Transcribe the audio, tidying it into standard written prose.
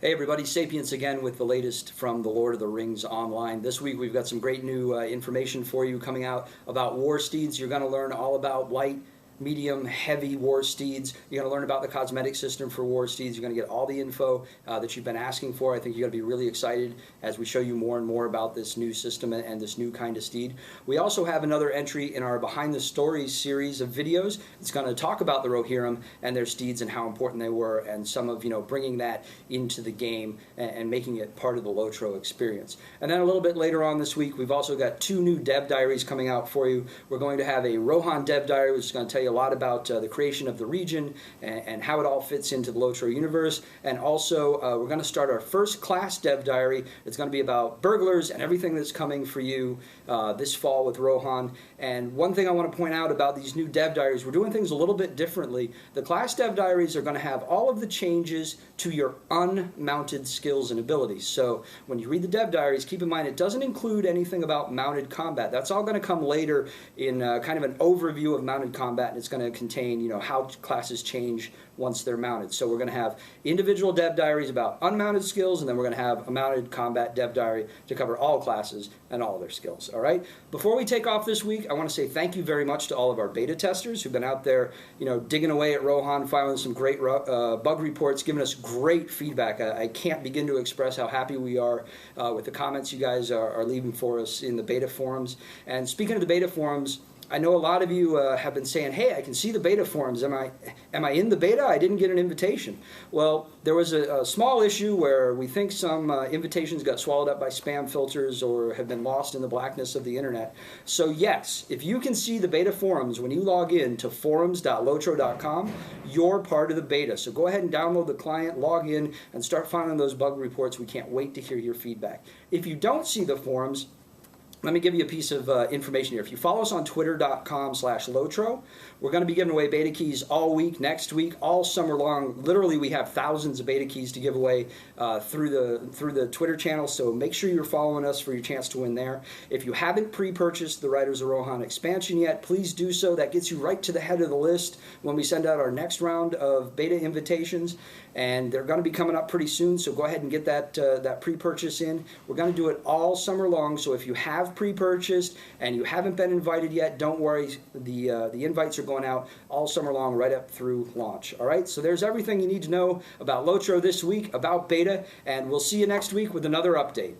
Hey everybody, Sapience again with the latest from the Lord of the Rings online. This week we've got some great new information for you coming out about Warsteeds. You're going to learn all about light, medium, heavy Warsteeds. You're going to learn about the cosmetic system for Warsteeds. You're going to get all the info that you've been asking for. I think you're going to be really excited as we show you more and more about this new system and this new kind of steed. We also have another entry in our Behind the Stories series of videos. It's going to talk about the Rohirrim and their steeds and how important they were, and some of bringing that into the game and making it part of the LOTRO experience. And then a little bit later on this week, we've also got 2 new dev diaries coming out for you. We're going to have a Rohan dev diary, which is going to tell you a lot about the creation of the region and how it all fits into the LOTRO universe. And also, we're going to start our first class dev diary. It's going to be about burglars and everything that's coming for you this fall with Rohan. And one thing I want to point out about these new dev diaries, we're doing things a little bit differently. The class dev diaries are going to have all of the changes to your unmounted skills and abilities. So when you read the dev diaries, keep in mind it doesn't include anything about mounted combat. That's all going to come later in kind of an overview of mounted combat, and it's going to contain how classes change once they're mounted. So we're going to have individual dev diaries about unmounted skills, and then we're going to have a mounted combat dev diary to cover all classes and all their skills. All right. Before we take off this week, I want to say thank you very much to all of our beta testers who've been out there, digging away at Rohan, filing some great bug reports, giving us great feedback. I can't begin to express how happy we are with the comments you guys are leaving for us in the beta forums. And speaking of the beta forums, I know a lot of you have been saying, hey, I can see the beta forums. Am I in the beta? I didn't get an invitation. Well, there was a small issue where we think some invitations got swallowed up by spam filters or have been lost in the blackness of the internet. So yes, if you can see the beta forums when you log in to forums.lotro.com, you're part of the beta. So go ahead and download the client, log in, and start filing those bug reports. We can't wait to hear your feedback. If you don't see the forums, let me give you a piece of information here. If you follow us on twitter.com/LOTRO, we're going to be giving away beta keys all week, next week, all summer long. Literally, we have thousands of beta keys to give away through the Twitter channel, so make sure you're following us for your chance to win there. If you haven't pre-purchased the Riders of Rohan expansion yet, please do so. That gets you right to the head of the list when we send out our next round of beta invitations, and they're going to be coming up pretty soon, so go ahead and get that pre-purchase in. We're going to do it all summer long, so if you have pre-purchased and you haven't been invited yet, don't worry. The invites are going out all summer long, right up through launch. All right, so there's everything you need to know about LOTRO this week, about beta, and we'll see you next week with another update.